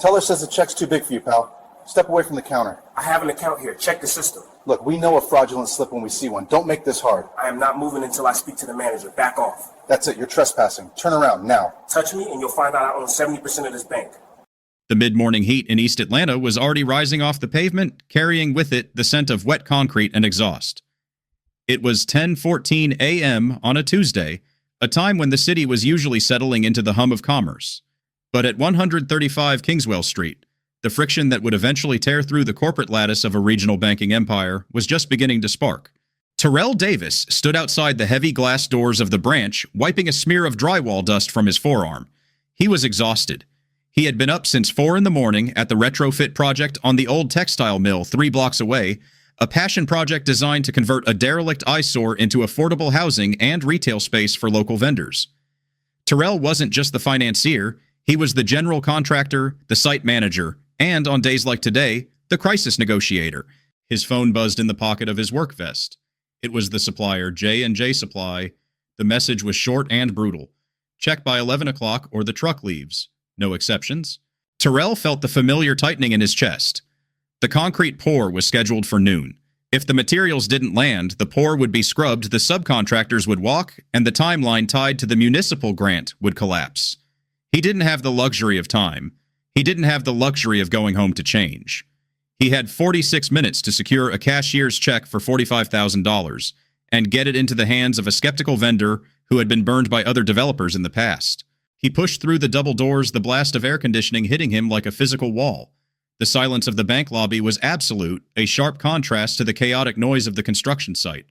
Teller says the check's too big for you, pal. Step away from the counter. I have an account here. Check the system. Look, we know a fraudulent slip when we see one. Don't make this hard. I am not moving until I speak to the manager. Back off. That's it. You're trespassing. Turn around, now. Touch me and you'll find out I own 70% of this bank. The mid-morning heat in East Atlanta was already rising off the pavement, carrying with it the scent of wet concrete and exhaust. It was 10:14 a.m. on a Tuesday, a time when the city was usually settling into the hum of commerce. But at 135 Kingswell Street, the friction that would eventually tear through the corporate lattice of a regional banking empire was just beginning to spark. Terrell Davis stood outside the heavy glass doors of the branch, wiping a smear of drywall dust from his forearm. He was exhausted. He had been up since 4 in the morning at the retrofit project on the old textile mill 3 blocks away, a passion project designed to convert a derelict eyesore into affordable housing and retail space for local vendors. Terrell wasn't just the financier, he was the general contractor, the site manager, and, on days like today, the crisis negotiator. His phone buzzed in the pocket of his work vest. It was the supplier, J&J Supply. The message was short and brutal. Check by 11 o'clock or the truck leaves. No exceptions. Terrell felt the familiar tightening in his chest. The concrete pour was scheduled for noon. If the materials didn't land, the pour would be scrubbed, the subcontractors would walk, and the timeline tied to the municipal grant would collapse. He didn't have the luxury of time. He didn't have the luxury of going home to change. He had 46 minutes to secure a cashier's check for $45,000 and get it into the hands of a skeptical vendor who had been burned by other developers in the past. He pushed through the double doors, the blast of air conditioning hitting him like a physical wall. The silence of the bank lobby was absolute, a sharp contrast to the chaotic noise of the construction site.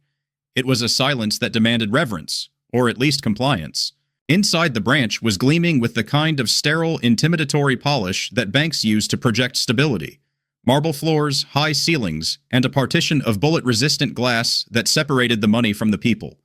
It was a silence that demanded reverence, or at least compliance. Inside the branch was gleaming with the kind of sterile, intimidatory polish that banks use to project stability. Marble floors, high ceilings, and a partition of bullet-resistant glass that separated the money from the people.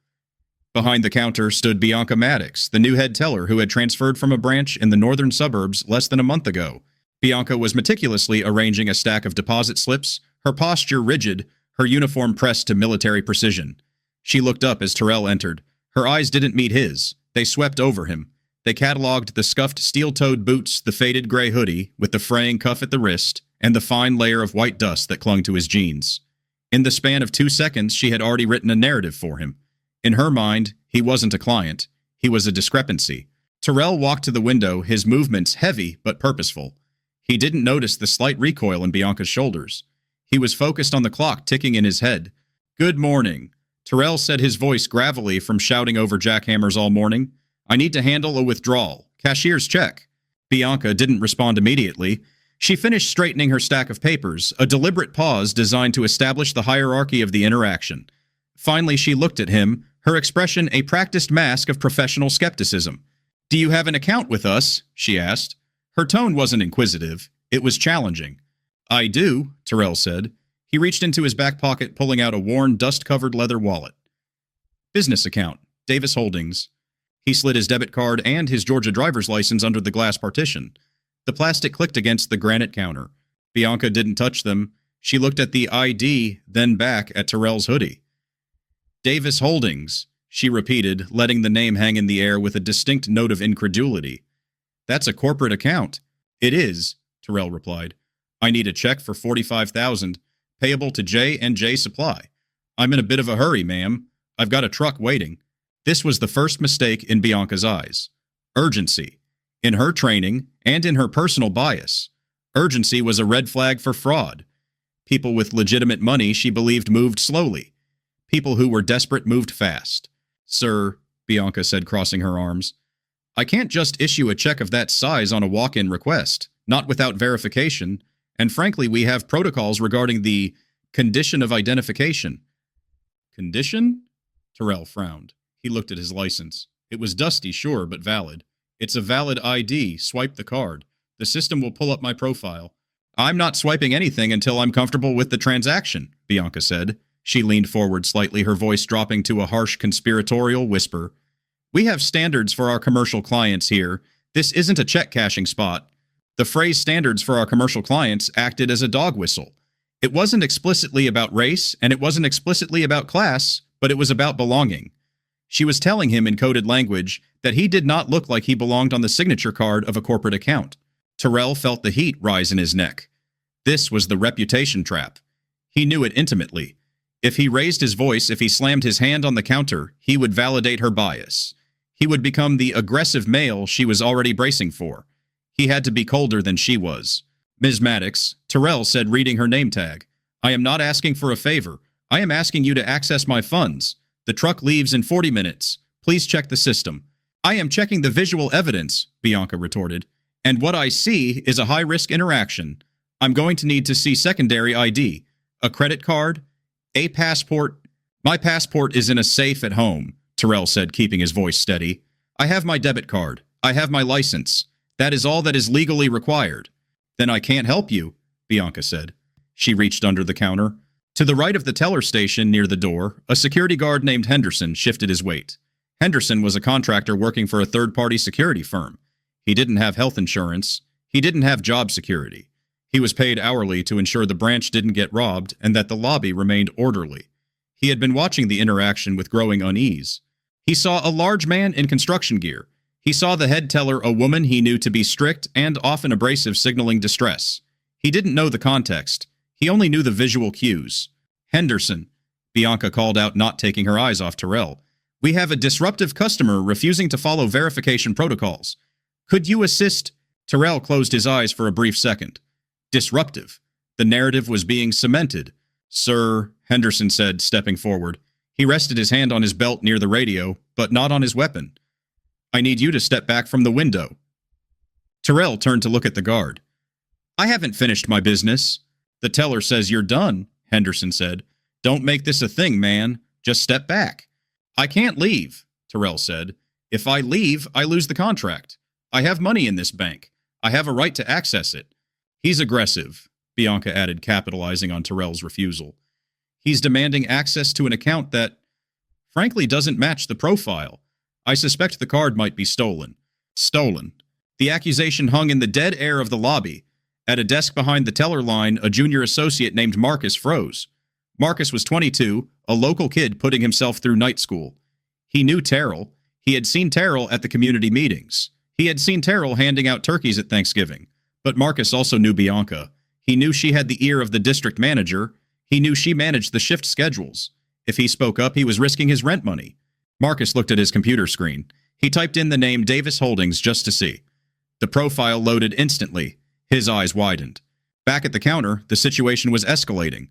Behind the counter stood Bianca Maddox, the new head teller who had transferred from a branch in the northern suburbs less than a month ago. Bianca was meticulously arranging a stack of deposit slips, her posture rigid, her uniform pressed to military precision. She looked up as Terrell entered. Her eyes didn't meet his. They swept over him. They cataloged the scuffed steel-toed boots, the faded gray hoodie with the fraying cuff at the wrist, and the fine layer of white dust that clung to his jeans. In the span of 2 seconds, she had already written a narrative for him. In her mind, he wasn't a client. He was a discrepancy. Terrell walked to the window, his movements heavy but purposeful. He didn't notice the slight recoil in Bianca's shoulders. He was focused on the clock ticking in his head. "Good morning." Terrell said, his voice gravelly from shouting over jackhammers all morning. "I need to handle a withdrawal. Cashier's check." Bianca didn't respond immediately. She finished straightening her stack of papers, a deliberate pause designed to establish the hierarchy of the interaction. Finally, she looked at him, her expression a practiced mask of professional skepticism. "Do you have an account with us?" she asked. Her tone wasn't inquisitive. It was challenging. "I do," Terrell said. He reached into his back pocket, pulling out a worn, dust-covered leather wallet. "Business account, Davis Holdings." He slid his debit card and his Georgia driver's license under the glass partition. The plastic clicked against the granite counter. Bianca didn't touch them. She looked at the ID, then back at Terrell's hoodie. "Davis Holdings," she repeated, letting the name hang in the air with a distinct note of incredulity. "That's a corporate account." "It is," Terrell replied. "I need a check for $45,000, payable to J&J Supply. I'm in a bit of a hurry, ma'am. I've got a truck waiting." This was the first mistake in Bianca's eyes. Urgency. In her training, and in her personal bias, urgency was a red flag for fraud. People with legitimate money she believed moved slowly. People who were desperate moved fast. "Sir," Bianca said, crossing her arms, "I can't just issue a check of that size on a walk-in request, not without verification, and frankly we have protocols regarding the condition of identification." "Condition?" Terrell frowned. He looked at his license. It was dusty, sure, but valid. "It's a valid ID. Swipe the card. The system will pull up my profile." "I'm not swiping anything until I'm comfortable with the transaction," Bianca said. She leaned forward slightly, her voice dropping to a harsh conspiratorial whisper. "We have standards for our commercial clients here. This isn't a check-cashing spot." The phrase standards for our commercial clients acted as a dog whistle. It wasn't explicitly about race, and it wasn't explicitly about class, but it was about belonging. She was telling him in coded language that he did not look like he belonged on the signature card of a corporate account. Terrell felt the heat rise in his neck. This was the reputation trap. He knew it intimately. If he raised his voice, if he slammed his hand on the counter, he would validate her bias. He would become the aggressive male she was already bracing for. He had to be colder than she was. Ms. Maddox, Terrell said, reading her name tag. I am not asking for a favor. I am asking you to access my funds. The truck leaves in 40 minutes. Please check the system. I am checking the visual evidence, Bianca retorted. And what I see is a high-risk interaction. I'm going to need to see secondary ID, a credit card, a passport. My passport is in a safe at home, Terrell said, keeping his voice steady. I have my debit card. I have my license. That is all that is legally required. Then I can't help you, Bianca said. She reached under the counter. To the right of the teller station near the door, a security guard named Henderson shifted his weight. Henderson was a contractor working for a third-party security firm. He didn't have health insurance. He didn't have job security. He was paid hourly to ensure the branch didn't get robbed and that the lobby remained orderly. He had been watching the interaction with growing unease. He saw a large man in construction gear. He saw the head teller, a woman he knew to be strict and often abrasive, signaling distress. He didn't know the context. He only knew the visual cues. Henderson, Bianca called out, not taking her eyes off Terrell. We have a disruptive customer refusing to follow verification protocols. Could you assist? Terrell closed his eyes for a brief second. Disruptive. The narrative was being cemented. Sir, Henderson said, stepping forward. He rested his hand on his belt near the radio, but not on his weapon. I need you to step back from the window. Terrell turned to look at the guard. I haven't finished my business. The teller says you're done, Henderson said. Don't make this a thing, man. Just step back. I can't leave, Terrell said. If I leave, I lose the contract. I have money in this bank. I have a right to access it. He's aggressive, Bianca added, capitalizing on Terrell's refusal. He's demanding access to an account that, frankly, doesn't match the profile. I suspect the card might be stolen. Stolen. The accusation hung in the dead air of the lobby. At a desk behind the teller line, a junior associate named Marcus froze. Marcus was 22, a local kid putting himself through night school. He knew Terrell. He had seen Terrell at the community meetings. He had seen Terrell handing out turkeys at Thanksgiving. But Marcus also knew Bianca. He knew she had the ear of the district manager. He knew she managed the shift schedules. If he spoke up, he was risking his rent money. Marcus looked at his computer screen. He typed in the name Davis Holdings just to see. The profile loaded instantly. His eyes widened. Back at the counter, the situation was escalating.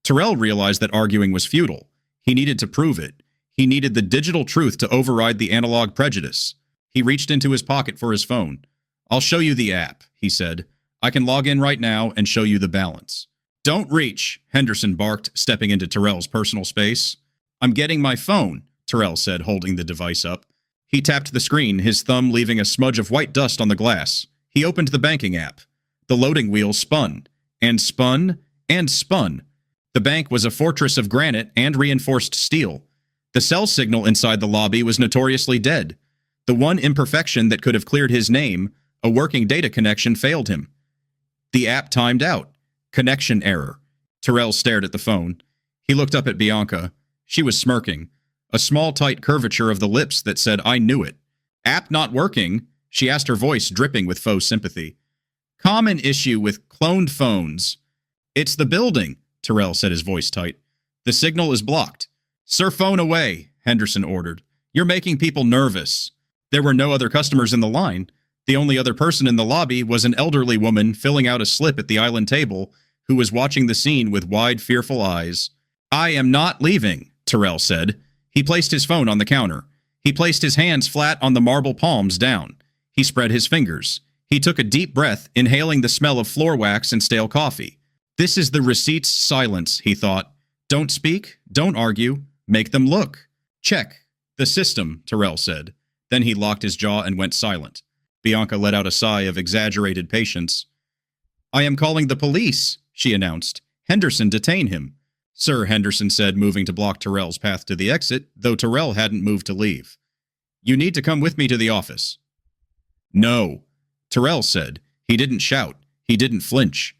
Terrell realized that arguing was futile. He needed to prove it. He needed the digital truth to override the analog prejudice. He reached into his pocket for his phone. I'll show you the app, he said. I can log in right now and show you the balance. Don't reach, Henderson barked, stepping into Terrell's personal space. I'm getting my phone, Terrell said, holding the device up. He tapped the screen, his thumb leaving a smudge of white dust on the glass. He opened the banking app. The loading wheel spun, and spun, and spun. The bank was a fortress of granite and reinforced steel. The cell signal inside the lobby was notoriously dead. The one imperfection that could have cleared his name, a working data connection, failed him. The app timed out. Connection error. Terrell stared at the phone. He looked up at Bianca. She was smirking. A small, tight curvature of the lips that said, I knew it. App not working? She asked, her voice dripping with faux sympathy. Common issue with cloned phones. It's the building, Terrell said, his voice tight. The signal is blocked. Sir, phone away, Henderson ordered. You're making people nervous. There were no other customers in the line. The only other person in the lobby was an elderly woman filling out a slip at the island table who was watching the scene with wide, fearful eyes. I am not leaving, Terrell said. He placed his phone on the counter. He placed his hands flat on the marble palms down. He spread his fingers. He took a deep breath, inhaling the smell of floor wax and stale coffee. This is the receipt's silence, he thought. Don't speak, don't argue, make them look. Check. The system, Terrell said. Then he locked his jaw and went silent. Bianca let out a sigh of exaggerated patience. I am calling the police, she announced. Henderson, detain him. Sir, Henderson said, moving to block Terrell's path to the exit, though Terrell hadn't moved to leave. You need to come with me to the office. No, Terrell said. He didn't shout. He didn't flinch.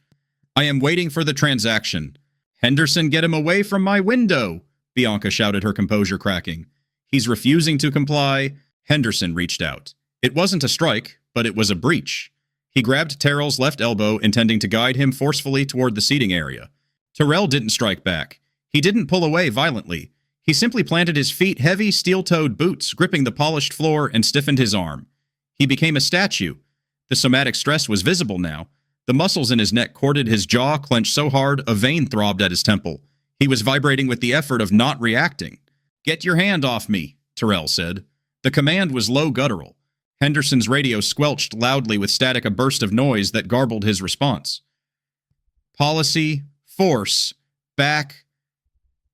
I am waiting for the transaction. Henderson, get him away from my window, Bianca shouted, her composure cracking. He's refusing to comply. Henderson reached out. It wasn't a strike, but it was a breach. He grabbed Terrell's left elbow, intending to guide him forcefully toward the seating area. Terrell didn't strike back. He didn't pull away violently. He simply planted his feet heavy, steel-toed boots, gripping the polished floor, and stiffened his arm. He became a statue. The somatic stress was visible now. The muscles in his neck corded his jaw, clenched so hard a vein throbbed at his temple. He was vibrating with the effort of not reacting. "Get your hand off me," Terrell said. The command was low guttural. Henderson's radio squelched loudly with static, a burst of noise that garbled his response. "Policy, force, back."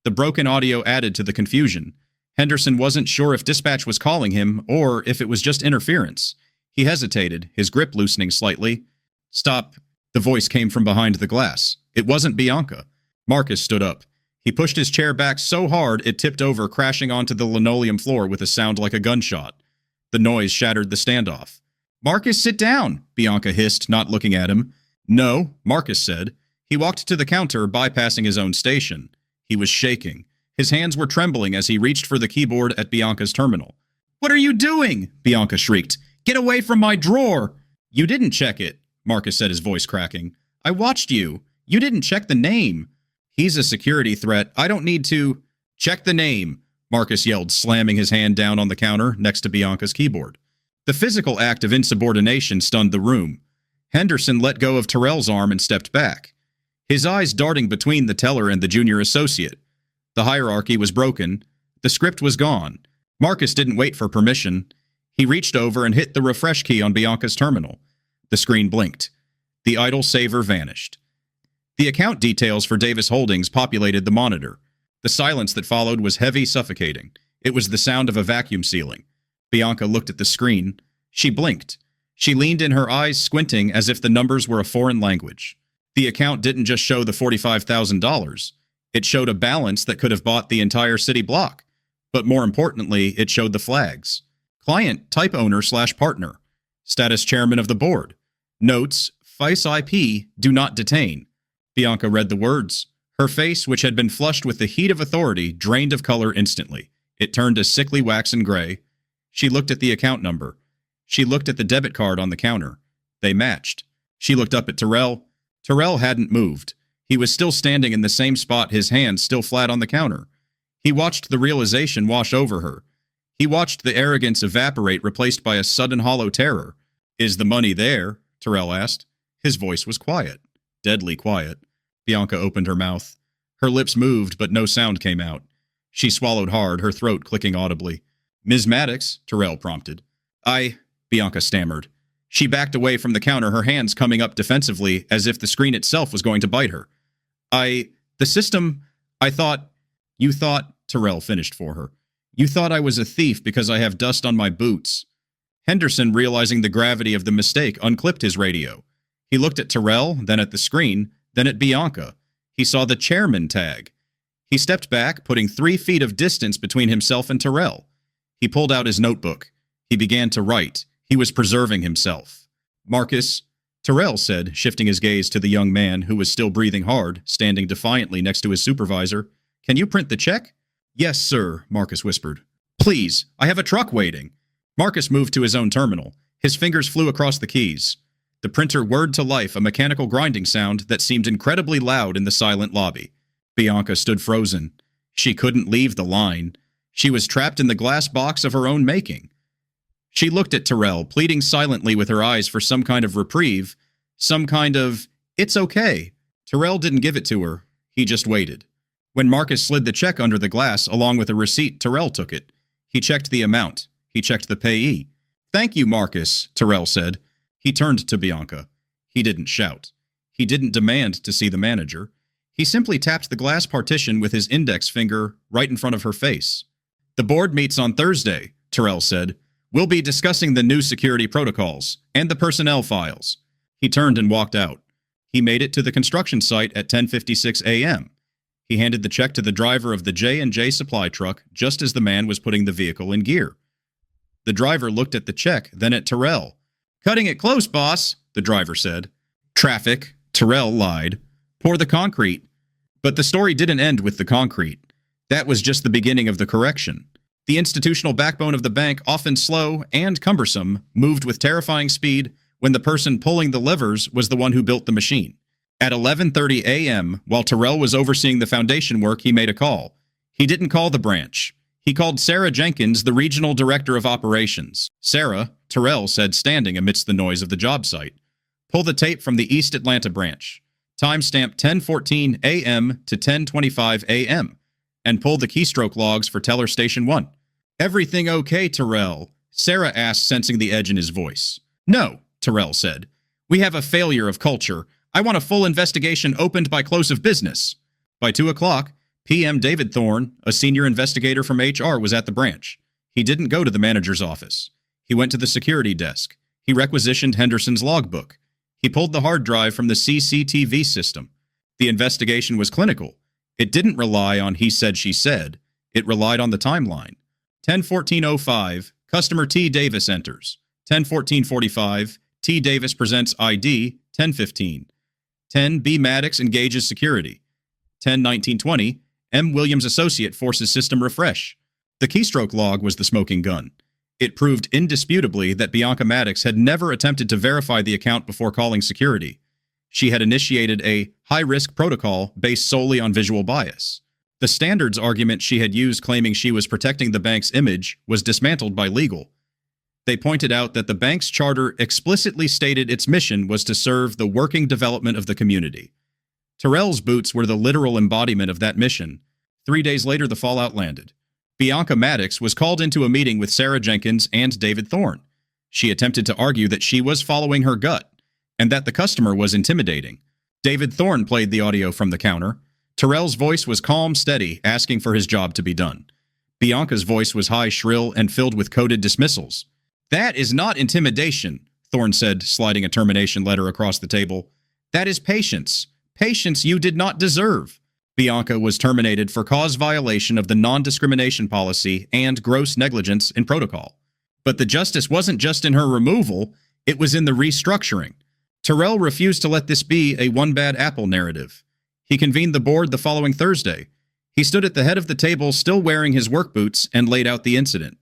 The broken audio added to the confusion. Henderson wasn't sure if dispatch was calling him or if it was just interference. He hesitated, his grip loosening slightly. "Stop." The voice came from behind the glass. It wasn't Bianca. Marcus stood up. He pushed his chair back so hard it tipped over, crashing onto the linoleum floor with a sound like a gunshot. The noise shattered the standoff. "Marcus, sit down," Bianca hissed, not looking at him. "No," Marcus said. He walked to the counter, bypassing his own station. He was shaking. His hands were trembling as he reached for the keyboard at Bianca's terminal. "What are you doing?" Bianca shrieked. "Get away from my drawer!" "You didn't check it," Marcus said, his voice cracking. "I watched you. You didn't check the name." "He's a security threat. I don't need to—" "Check the name," Marcus yelled, slamming his hand down on the counter next to Bianca's keyboard. The physical act of insubordination stunned the room. Henderson let go of Terrell's arm and stepped back, his eyes darting between the teller and the junior associate. The hierarchy was broken. The script was gone. Marcus didn't wait for permission. He reached over and hit the refresh key on Bianca's terminal. The screen blinked. The idle saver vanished. The account details for Davis Holdings populated the monitor. The silence that followed was heavy, suffocating. It was the sound of a vacuum sealing. Bianca looked at the screen. She blinked. She leaned in, her eyes squinting as if the numbers were a foreign language. The account didn't just show the $45,000. It showed a balance that could have bought the entire city block. But more importantly, it showed the flags. Client, type owner/partner. Status chairman of the board. Notes, FICE IP, do not detain. Bianca read the words. Her face, which had been flushed with the heat of authority, drained of color instantly. It turned a sickly waxen gray. She looked at the account number. She looked at the debit card on the counter. They matched. She looked up at Terrell. Terrell hadn't moved. He was still standing in the same spot, his hands still flat on the counter. He watched the realization wash over her. He watched the arrogance evaporate, replaced by a sudden hollow terror. "Is the money there?" Terrell asked. His voice was quiet. Deadly quiet. Bianca opened her mouth. Her lips moved, but no sound came out. She swallowed hard, her throat clicking audibly. "Ms. Maddox," Terrell prompted. Bianca stammered. She backed away from the counter, her hands coming up defensively, as if the screen itself was going to bite her. The system, I thought—" "You thought," Terrell finished for her. "You thought I was a thief because I have dust on my boots." Henderson, realizing the gravity of the mistake, unclipped his radio. He looked at Terrell, then at the screen, then at Bianca. He saw the chairman tag. He stepped back, putting 3 feet of distance between himself and Terrell. He pulled out his notebook. He began to write. He was preserving himself. "Marcus," Terrell said, shifting his gaze to the young man who was still breathing hard, standing defiantly next to his supervisor. "Can you print the check?" "Yes, sir," Marcus whispered. "Please, I have a truck waiting." Marcus moved to his own terminal. His fingers flew across the keys. The printer whirred to life, a mechanical grinding sound that seemed incredibly loud in the silent lobby. Bianca stood frozen. She couldn't leave the line. She was trapped in the glass box of her own making. She looked at Terrell, pleading silently with her eyes for some kind of reprieve, some kind of, "It's okay." Terrell didn't give it to her. He just waited. When Marcus slid the check under the glass, along with a receipt, Terrell took it. He checked the amount. He checked the payee. "Thank you, Marcus," Terrell said. He turned to Bianca. He didn't shout. He didn't demand to see the manager. He simply tapped the glass partition with his index finger right in front of her face. "The board meets on Thursday," Terrell said. "We'll be discussing the new security protocols and the personnel files." He turned and walked out. He made it to the construction site at 10:56 a.m. He handed the check to the driver of the J&J supply truck just as the man was putting the vehicle in gear. The driver looked at the check, then at Terrell. "Cutting it close, boss," the driver said. "Traffic," Terrell lied. "Pour the concrete." But the story didn't end with the concrete. That was just the beginning of the correction. The institutional backbone of the bank, often slow and cumbersome, moved with terrifying speed when the person pulling the levers was the one who built the machine. At 11:30 a.m., while Terrell was overseeing the foundation work, he made a call. He didn't call the branch. He called Sarah Jenkins, the regional director of operations. Sarah, Terrell said, standing amidst the noise of the job site. Pull the tape from the East Atlanta branch. Timestamp 10:14 a.m. to 10:25 a.m. and pull the keystroke logs for teller station 1. Everything okay, Terrell? Sarah asked, sensing the edge in his voice. No, Terrell said. We have a failure of culture. I want a full investigation opened by close of business. By 2 o'clock, PM David Thorne, a senior investigator from HR, was at the branch. He didn't go to the manager's office. He went to the security desk. He requisitioned Henderson's logbook. He pulled the hard drive from the CCTV system. The investigation was clinical. It didn't rely on he said, she said. It relied on the timeline. 10:14:05, customer T. Davis enters. 10:14:45, T. Davis presents ID. 10:15. 10. B. Maddox engages security. 10:19:20, M. Williams associate forces system refresh. The keystroke log was the smoking gun. It proved indisputably that Bianca Maddox had never attempted to verify the account before calling security. She had initiated a high-risk protocol based solely on visual bias. The standards argument she had used claiming she was protecting the bank's image was dismantled by legal. They pointed out that the bank's charter explicitly stated its mission was to serve the working development of the community. Terrell's boots were the literal embodiment of that mission. 3 days later, the fallout landed. Bianca Maddox was called into a meeting with Sarah Jenkins and David Thorne. She attempted to argue that she was following her gut, and that the customer was intimidating. David Thorne played the audio from the counter. Terrell's voice was calm, steady, asking for his job to be done. Bianca's voice was high, shrill, and filled with coded dismissals. That is not intimidation, Thorne said, sliding a termination letter across the table. That is patience. Patience you did not deserve. Bianca was terminated for cause violation of the non-discrimination policy and gross negligence in protocol. But the justice wasn't just in her removal, it was in the restructuring. Terrell refused to let this be a one bad apple narrative. He convened the board the following Thursday. He stood at the head of the table still wearing his work boots and laid out the incident.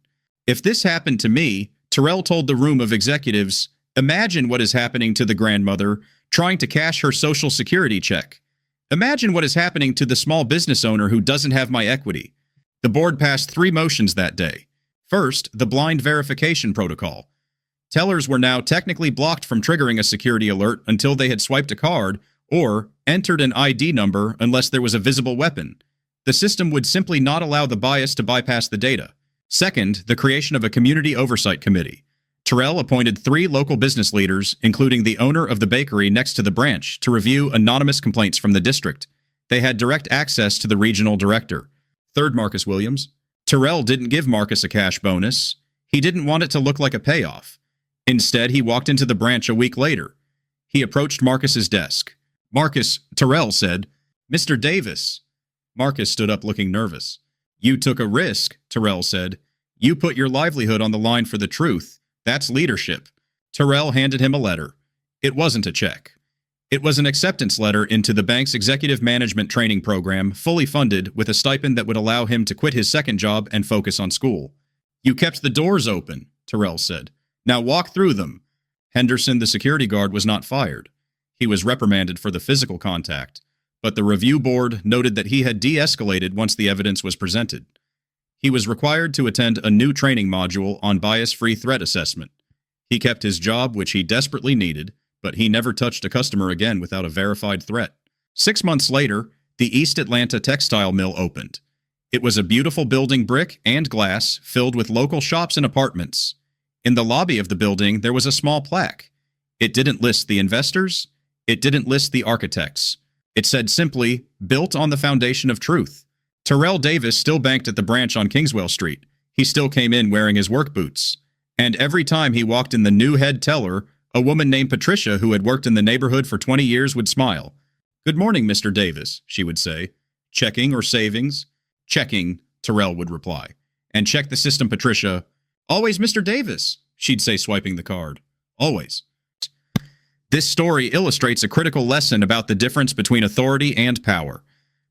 If this happened to me, Terrell told the room of executives, imagine what is happening to the grandmother trying to cash her Social Security check. Imagine what is happening to the small business owner who doesn't have my equity. The board passed 3 motions that day. First, the blind verification protocol. Tellers were now technically blocked from triggering a security alert until they had swiped a card or entered an ID number unless there was a visible weapon. The system would simply not allow the bias to bypass the data. Second, the creation of a community oversight committee. Terrell appointed 3 local business leaders, including the owner of the bakery next to the branch, to review anonymous complaints from the district. They had direct access to the regional director. Third, Marcus Williams. Terrell didn't give Marcus a cash bonus. He didn't want it to look like a payoff. Instead, he walked into the branch a week later. He approached Marcus's desk. Marcus, Terrell said, Mr. Davis. Marcus stood up looking nervous. You took a risk, Terrell said. You put your livelihood on the line for the truth. That's leadership. Terrell handed him a letter. It wasn't a check. It was an acceptance letter into the bank's executive management training program, fully funded, with a stipend that would allow him to quit his second job and focus on school. You kept the doors open, Terrell said. Now walk through them. Henderson, the security guard, was not fired. He was reprimanded for the physical contact, but the review board noted that he had de-escalated once the evidence was presented. He was required to attend a new training module on bias-free threat assessment. He kept his job, which he desperately needed, but he never touched a customer again without a verified threat. 6 months later, the East Atlanta textile mill opened. It was a beautiful building, brick and glass, filled with local shops and apartments. In the lobby of the building, there was a small plaque. It didn't list the investors. It didn't list the architects. It said simply, built on the foundation of truth. Terrell Davis still banked at the branch on Kingswell Street. He still came in wearing his work boots. And every time he walked in the new head teller, a woman named Patricia, who had worked in the neighborhood for 20 years, would smile. Good morning, Mr. Davis, she would say. Checking or savings? Checking, Terrell would reply. And check the system, Patricia. Always Mr. Davis, she'd say, swiping the card. Always. This story illustrates a critical lesson about the difference between authority and power.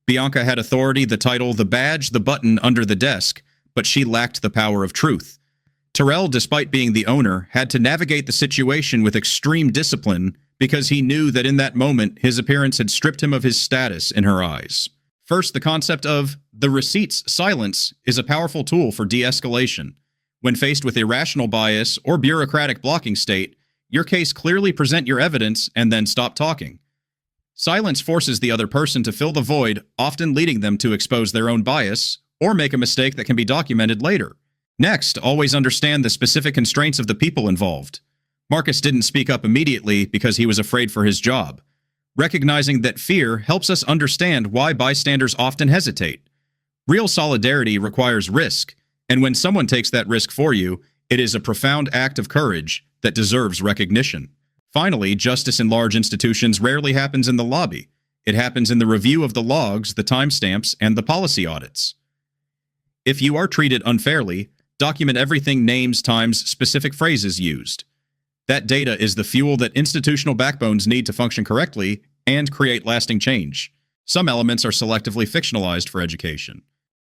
Bianca had authority, the title, the badge, the button under the desk, but she lacked the power of truth. Terrell, despite being the owner, had to navigate the situation with extreme discipline because he knew that in that moment his appearance had stripped him of his status in her eyes. First, the concept of the receipt's silence is a powerful tool for de-escalation. When faced with irrational bias or bureaucratic blocking state, your case clearly present your evidence and then stop talking. Silence forces the other person to fill the void, often leading them to expose their own bias or make a mistake that can be documented later. Next, always understand the specific constraints of the people involved. Marcus didn't speak up immediately because he was afraid for his job. Recognizing that fear helps us understand why bystanders often hesitate. Real solidarity requires risk, and when someone takes that risk for you, it is a profound act of courage that deserves recognition. Finally, justice in large institutions rarely happens in the lobby. It happens in the review of the logs, the timestamps, and the policy audits. If you are treated unfairly, document everything: names, times, specific phrases used. That data is the fuel that institutional backbones need to function correctly and create lasting change. Some elements are selectively fictionalized for education.